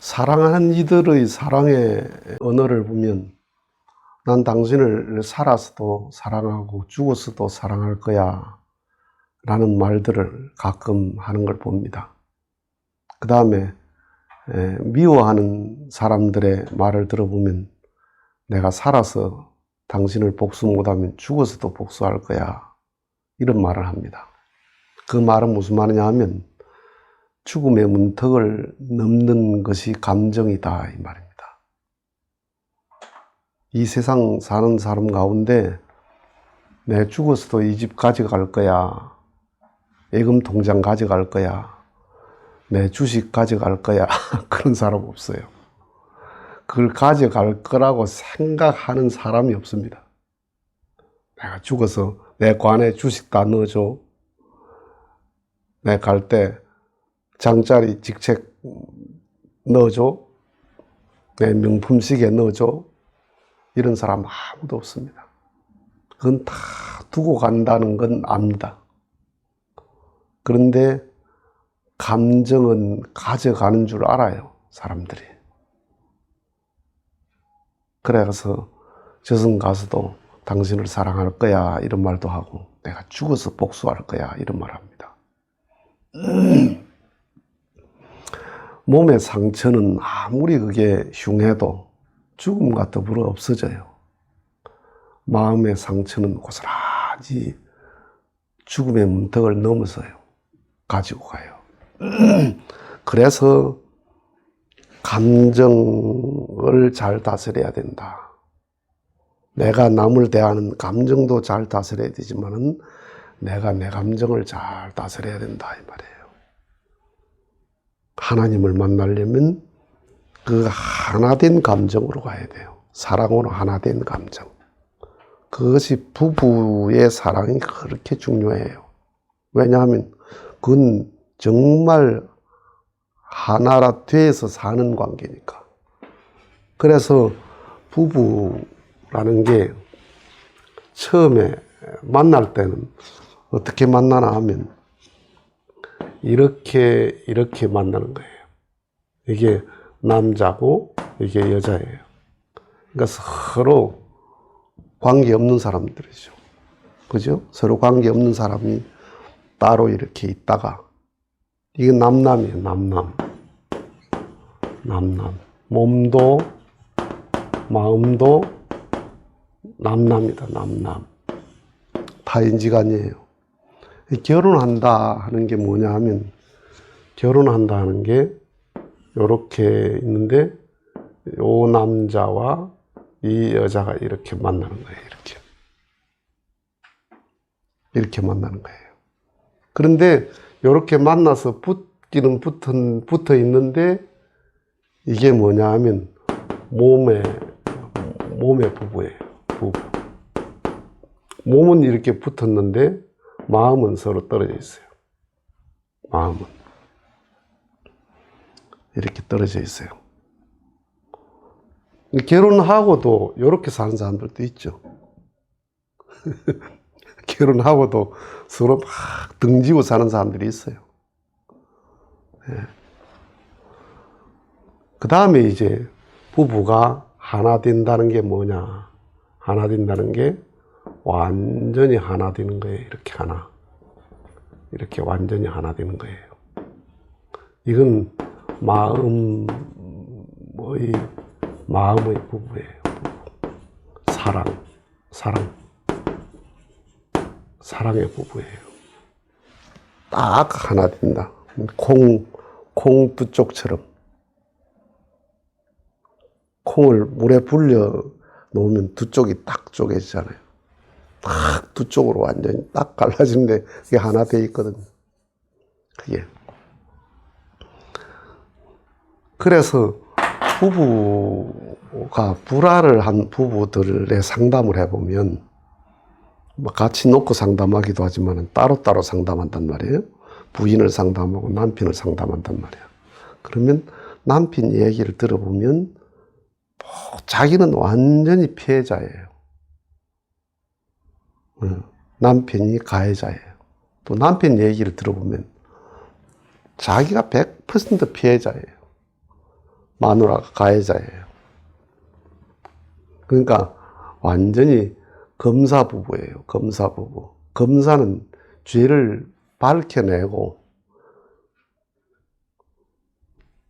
사랑하는 이들의 사랑의 언어를 보면 난 당신을 살아서도 사랑하고 죽어서도 사랑할 거야 라는 말들을 가끔 하는 걸 봅니다. 그 다음에 미워하는 사람들의 말을 들어보면 내가 살아서 당신을 복수 못하면 죽어서도 복수할 거야 이런 말을 합니다. 그 말은 무슨 말이냐 하면 죽음의 문턱을 넘는 것이 감정이다 이 말입니다. 이 세상 사는 사람 가운데 내 죽어서도 이 집 가져갈 거야, 예금 통장 가져갈 거야, 내 주식 가져갈 거야 그런 사람 없어요. 그걸 가져갈 거라고 생각하는 사람이 없습니다. 내가 죽어서 내 관에 주식 다 넣어줘, 내 갈 때 장짜리 직책 넣어줘, 내 명품 시계 넣어줘, 이런 사람 아무도 없습니다. 그건 다 두고 간다는 건 압니다. 그런데 감정은 가져가는 줄 알아요, 사람들이. 그래서 저승 가서도 당신을 사랑할 거야 이런 말도 하고, 내가 죽어서 복수할 거야 이런 말 합니다. 몸의 상처는 아무리 그게 흉해도 죽음과 더불어 없어져요. 마음의 상처는 고스란히 죽음의 문턱을 넘어서요. 가지고 가요. 그래서 감정을 잘 다스려야 된다. 내가 남을 대하는 감정도 잘 다스려야 되지만은 내가 내 감정을 잘 다스려야 된다 이 말이에요. 하나님을 만나려면 그 하나된 감정으로 가야 돼요. 사랑으로 하나된 감정. 그것이 부부의 사랑이 그렇게 중요해요. 왜냐하면 그건 정말 하나라 돼서 사는 관계니까. 그래서 부부라는 게 처음에 만날 때는 어떻게 만나나 하면 이렇게 만나는 거예요. 이게 남자고 이게 여자예요. 그러니까 서로 관계없는 사람들이죠. 그죠? 서로 관계없는 사람이 따로 이렇게 있다가, 이게 남남이에요. 남남. 몸도 마음도 남남이다. 남남. 타인지간이에요. 결혼한다 하는 게 뭐냐 하면, 결혼한다 하는 게 요렇게 있는데 요 남자와 이 여자가 이렇게 만나는 거예요. 이렇게 만나는 거예요. 그런데 이렇게 만나서 붙기는 붙어 있는데 이게 뭐냐 하면 몸의 부부예요. 부부. 몸은 이렇게 붙었는데 마음은 서로 떨어져 있어요. 마음은 이렇게 떨어져 있어요. 결혼하고도 이렇게 사는 사람들도 있죠. 결혼하고도 서로 막 등지고 사는 사람들이 있어요. 네. 그 다음에 이제 부부가 하나 된다는 게 뭐냐. 하나 된다는 게 완전히 하나 되는 거예요. 이렇게 완전히 하나 되는 거예요. 이건 마음의 부부예요. 사랑의 부부예요. 딱 하나 된다. 콩 두 쪽처럼. 콩을 물에 불려 놓으면 두 쪽이 딱 쪼개지잖아요. 딱 두 쪽으로 완전히 딱 갈라지는데 그게 하나 돼 있거든요. 그게. 그래서 부부가 불화를 한 부부들의 상담을 해보면, 같이 놓고 상담하기도 하지만 따로따로 상담한단 말이에요. 부인을 상담하고 남편을 상담한단 말이에요. 그러면 남편 얘기를 들어보면 자기는 완전히 피해자예요. 남편이 가해자예요. 또 남편 얘기를 들어보면 자기가 100% 피해자예요. 마누라가 가해자예요. 그러니까 완전히 검사 부부예요. 검사 부부. 검사는 죄를 밝혀내고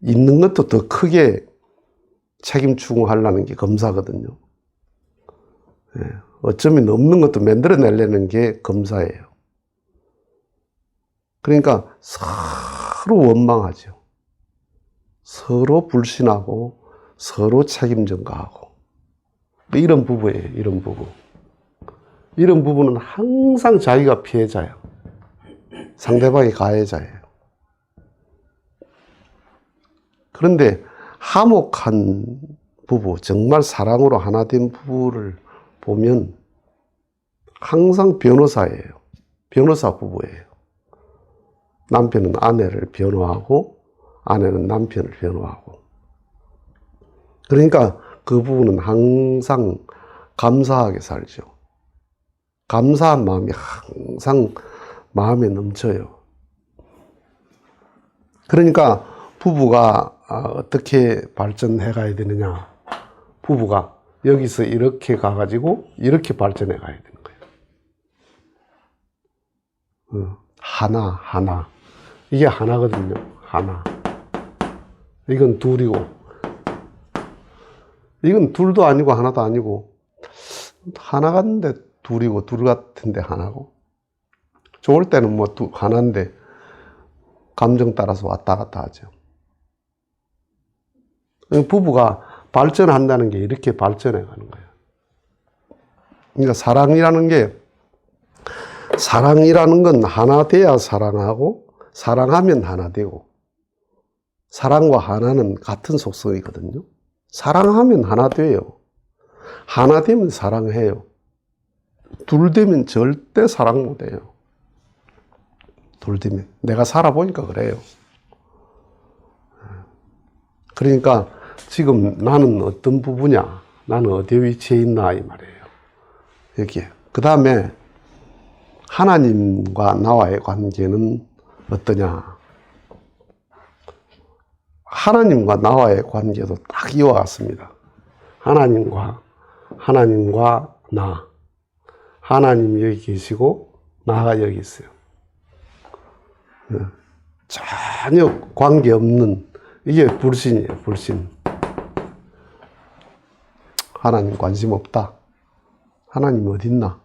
있는 것도 더 크게 책임 추궁하려는 게 검사거든요. 예, 어쩌면 없는 것도 만들어내려는 게 검사예요. 그러니까 서로 원망하죠. 서로 불신하고 서로 책임 전가하고. 이런 부부예요. 이런 부부. 이런 부부는 항상 자기가 피해자예요. 상대방이 가해자예요. 그런데 화목한 부부, 정말 사랑으로 하나 된 부부를 보면 항상 변호사예요. 변호사 부부예요. 남편은 아내를 변호하고 아내는 남편을 변호하고. 그러니까 그 부부는 항상 감사하게 살죠. 감사한 마음이 항상 마음에 넘쳐요. 그러니까 부부가 어떻게 발전해 가야 되느냐. 부부가 여기서 이렇게 가가지고 이렇게 발전해 가야 되는 거예요. 하나. 이게 하나거든요. 하나. 이건 둘이고, 이건 둘도 아니고 하나도 아니고, 하나 같은데 둘이고, 둘 같은데 하나고. 좋을 때는 뭐 하나인데, 감정 따라서 왔다 갔다 하죠. 부부가 발전한다는 게 이렇게 발전해 가는 거예요. 그러니까 사랑이라는 건 하나 돼야 사랑하고, 사랑하면 하나 되고, 사랑과 하나는 같은 속성이거든요. 사랑하면 하나 돼요. 하나 되면 사랑해요. 둘 되면 절대 사랑 못 해요. 둘 되면. 내가 살아보니까 그래요. 그러니까 지금 나는 어떤 부부냐, 나는 어디 위치에 있나 이 말이에요. 여기에. 그 다음에 하나님과 나와의 관계는 어떠냐. 하나님과 나와의 관계도 딱 이와 같습니다. 하나님과 나. 하나님이 여기 계시고 나가 여기 있어요. 전혀 관계없는, 이게 불신이에요. 불신. 하나님 관심 없다. 하나님 어딨나?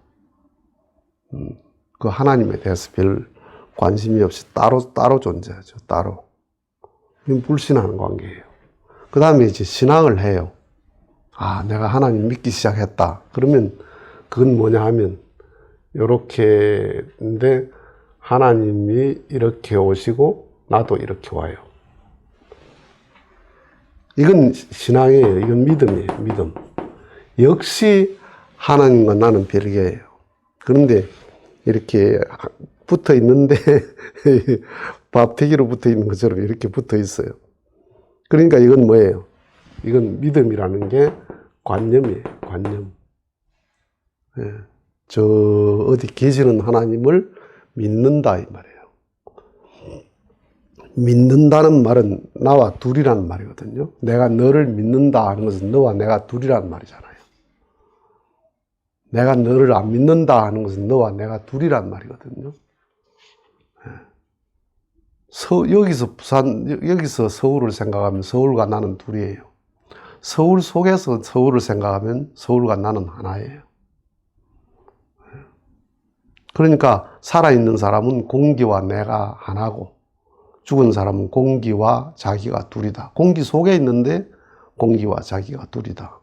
그 하나님에 대해서 별 관심이 없이 따로 존재하죠. 따로. 이건 불신하는 관계예요. 그 다음에 이제 신앙을 해요. 아, 내가 하나님 믿기 시작했다. 그러면 그건 뭐냐 하면, 요렇게인데, 하나님이 이렇게 오시고, 나도 이렇게 와요. 이건 신앙이에요. 이건 믿음이에요. 믿음. 역시 하나님과 나는 별개예요. 그런데 이렇게 붙어 있는데, 밥대기로 붙어 있는 것처럼 이렇게 붙어 있어요. 그러니까 이건 뭐예요? 이건 믿음이라는 게 관념이에요. 관념. 예. 저 어디 계시는 하나님을 믿는다 이 말이에요. 믿는다는 말은 나와 둘이라는 말이거든요. 내가 너를 믿는다 하는 것은 너와 내가 둘이라는 말이잖아요. 내가 너를 안 믿는다 하는 것은 너와 내가 둘이라는 말이거든요. 여기서 서울을 생각하면 서울과 나는 둘이에요. 서울 속에서 서울을 생각하면 서울과 나는 하나예요. 그러니까 살아있는 사람은 공기와 내가 하나고, 죽은 사람은 공기와 자기가 둘이다. 공기 속에 있는데 공기와 자기가 둘이다.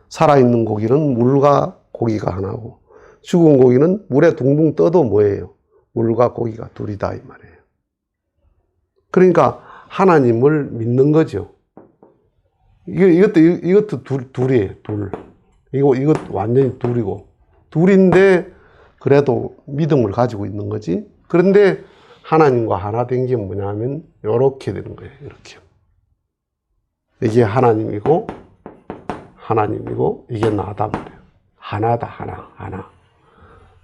살아있는 고기는 물과 고기가 하나고, 죽은 고기는 물에 둥둥 떠도 뭐예요? 물과 고기가 둘이다 이 말이에요. 그러니까 하나님을 믿는 거죠. 이것도 둘이에요. 둘. 이것 완전히 둘이고, 둘인데 그래도 믿음을 가지고 있는 거지. 그런데 하나님과 하나 된 게 뭐냐면 이렇게 되는 거예요. 이렇게. 이게 하나님이고 이게 나다 말이에요. 하나다. 하나.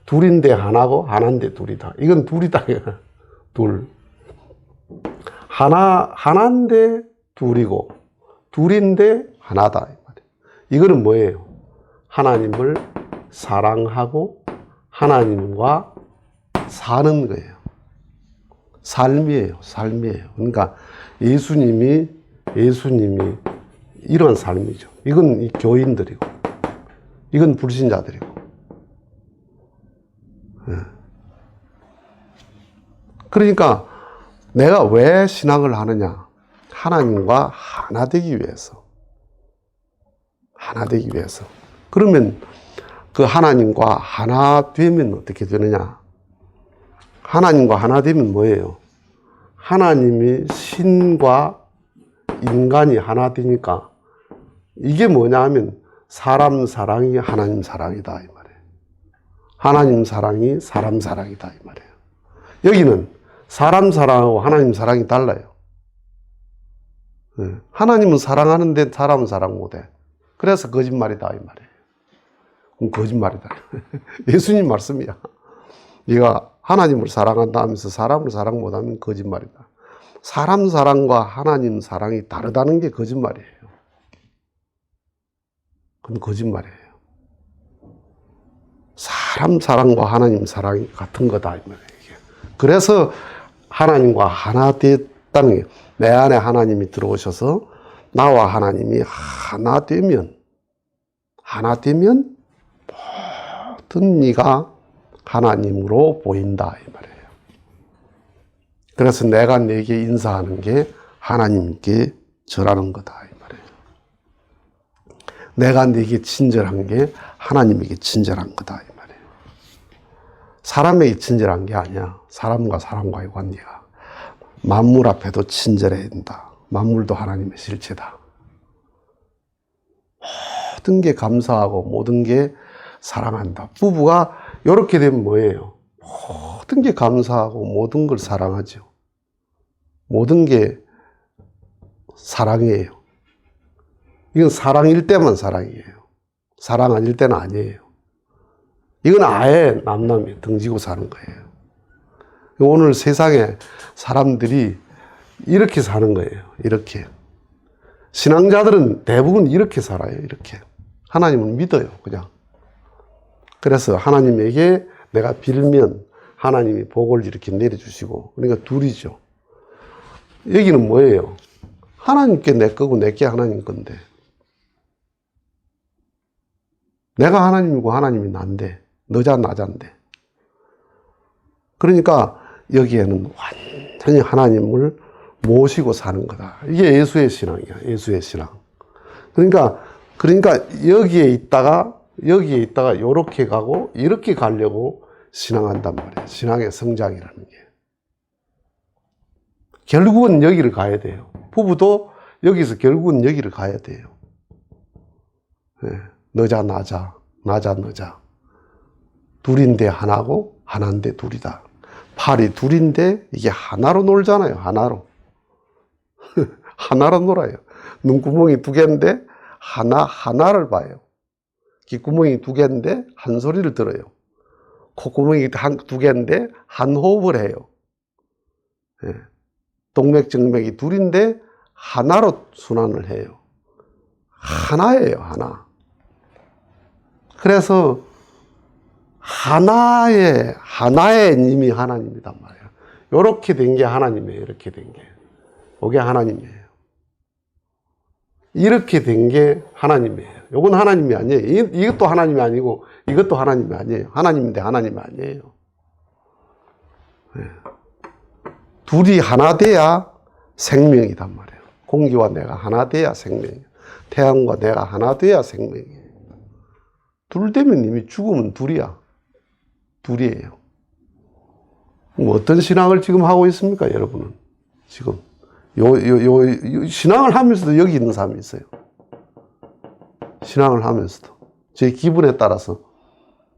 둘인데 하나고 하나인데 둘이다. 이건 둘이다. 둘. 하나인데 둘이고, 둘인데 하나다. 이거는 뭐예요? 하나님을 사랑하고 하나님과 사는 거예요. 삶이에요. 삶이에요. 그러니까 예수님이 이런 삶이죠. 이건 이 교인들이고, 이건 불신자들이고. 그러니까 내가 왜 신앙을 하느냐? 하나님과 하나 되기 위해서. 하나 되기 위해서. 그러면 그 하나님과 하나 되면 어떻게 되느냐? 하나님과 하나 되면 뭐예요? 하나님이 신과 인간이 하나 되니까 이게 뭐냐 하면 사람 사랑이 하나님 사랑이다 이 말이에요. 하나님 사랑이 사람 사랑이다 이 말이에요. 여기는 사람 사랑하고 하나님 사랑이 달라요. 하나님은 사랑하는데 사람은 사랑 못해. 그래서 거짓말이다 이 말이에요. 그럼 거짓말이다. 예수님 말씀이야. 네가 하나님을 사랑한다 하면서 사람을 사랑 못하면 거짓말이다. 사람 사랑과 하나님 사랑이 다르다는 게 거짓말이에요. 그건 거짓말이에요. 사람 사랑과 하나님 사랑이 같은 거다 이 말이에요. 그래서 하나님과 하나 됐다는 게, 내 안에 하나님이 들어오셔서 나와 하나님이 하나 되면 모든 네가 하나님으로 보인다 이 말이에요. 그래서 내가 네게 인사하는 게 하나님께 절하는 거다 이 말이에요. 내가 네게 친절한 게 하나님에게 친절한 거다 이 말이에요. 사람에게 친절한 게 아니야. 사람과 사람과의 관계가 만물 앞에도 친절해야 된다. 만물도 하나님의 실체다. 모든 게 감사하고 모든 게 사랑한다. 부부가 이렇게 되면 뭐예요? 모든 게 감사하고 모든 걸 사랑하죠. 모든 게 사랑이에요. 이건 사랑일 때만 사랑이에요. 사랑 아닐 때는 아니에요. 이건 아예 남남이 등지고 사는 거예요. 오늘 세상에 사람들이 이렇게 사는 거예요. 이렇게. 신앙자들은 대부분 이렇게 살아요. 이렇게. 하나님을 믿어요. 그냥. 그래서 하나님에게 내가 빌면 하나님이 복을 이렇게 내려주시고, 그러니까 둘이죠. 여기는 뭐예요? 하나님께 내 거고 내게 하나님 건데, 내가 하나님이고 하나님이 난데, 너자 나자인데. 그러니까 여기에는 완전히 하나님을 모시고 사는 거다. 이게 예수의 신앙이야. 예수의 신앙. 그러니까 여기에 있다가 이렇게 가고 이렇게 가려고 신앙한단 말이에요. 신앙의 성장이라는 게. 결국은 여기를 가야 돼요. 부부도 여기서 결국은 여기를 가야 돼요. 네. 너자 나자, 나자 너자. 둘인데 하나고 하나인데 둘이다. 팔이 둘인데 이게 하나로 놀잖아요. 하나로. 하나로 놀아요. 눈구멍이 두 개인데 하나를 봐요. 귓구멍이 두 개인데 한 소리를 들어요. 콧구멍이 두 개인데 한 호흡을 해요. 예. 동맥정맥이 둘인데 하나로 순환을 해요. 하나예요, 하나. 그래서 하나의 님이 하나님이단 말이에요. 이렇게 된 게 하나님이에요. 이렇게 된 게. 이게 하나님이에요. 이렇게 된 게 하나님이에요. 이건 하나님이 아니에요. 이것도 하나님이 아니고 이것도 하나님이 아니에요. 하나님인데 하나님이 아니에요. 네. 둘이 하나 돼야 생명이단 말이에요. 공기와 내가 하나 돼야 생명이에요. 태양과 내가 하나 돼야 생명이에요. 둘 되면 이미 죽으면 둘이야. 둘이에요. 어떤 신앙을 지금 하고 있습니까, 여러분은? 지금. 신앙을 하면서도 여기 있는 사람이 있어요. 신앙을 하면서도. 제 기분에 따라서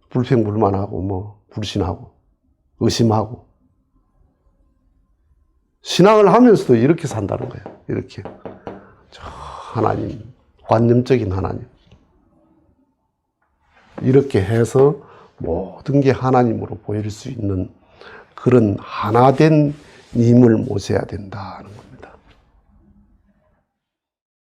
불평불만하고, 불신하고, 의심하고. 신앙을 하면서도 이렇게 산다는 거예요. 이렇게. 저 하나님, 관념적인 하나님. 이렇게 해서 모든 게 하나님으로 보일 수 있는 그런 하나된 님을 모셔야 된다는 겁니다.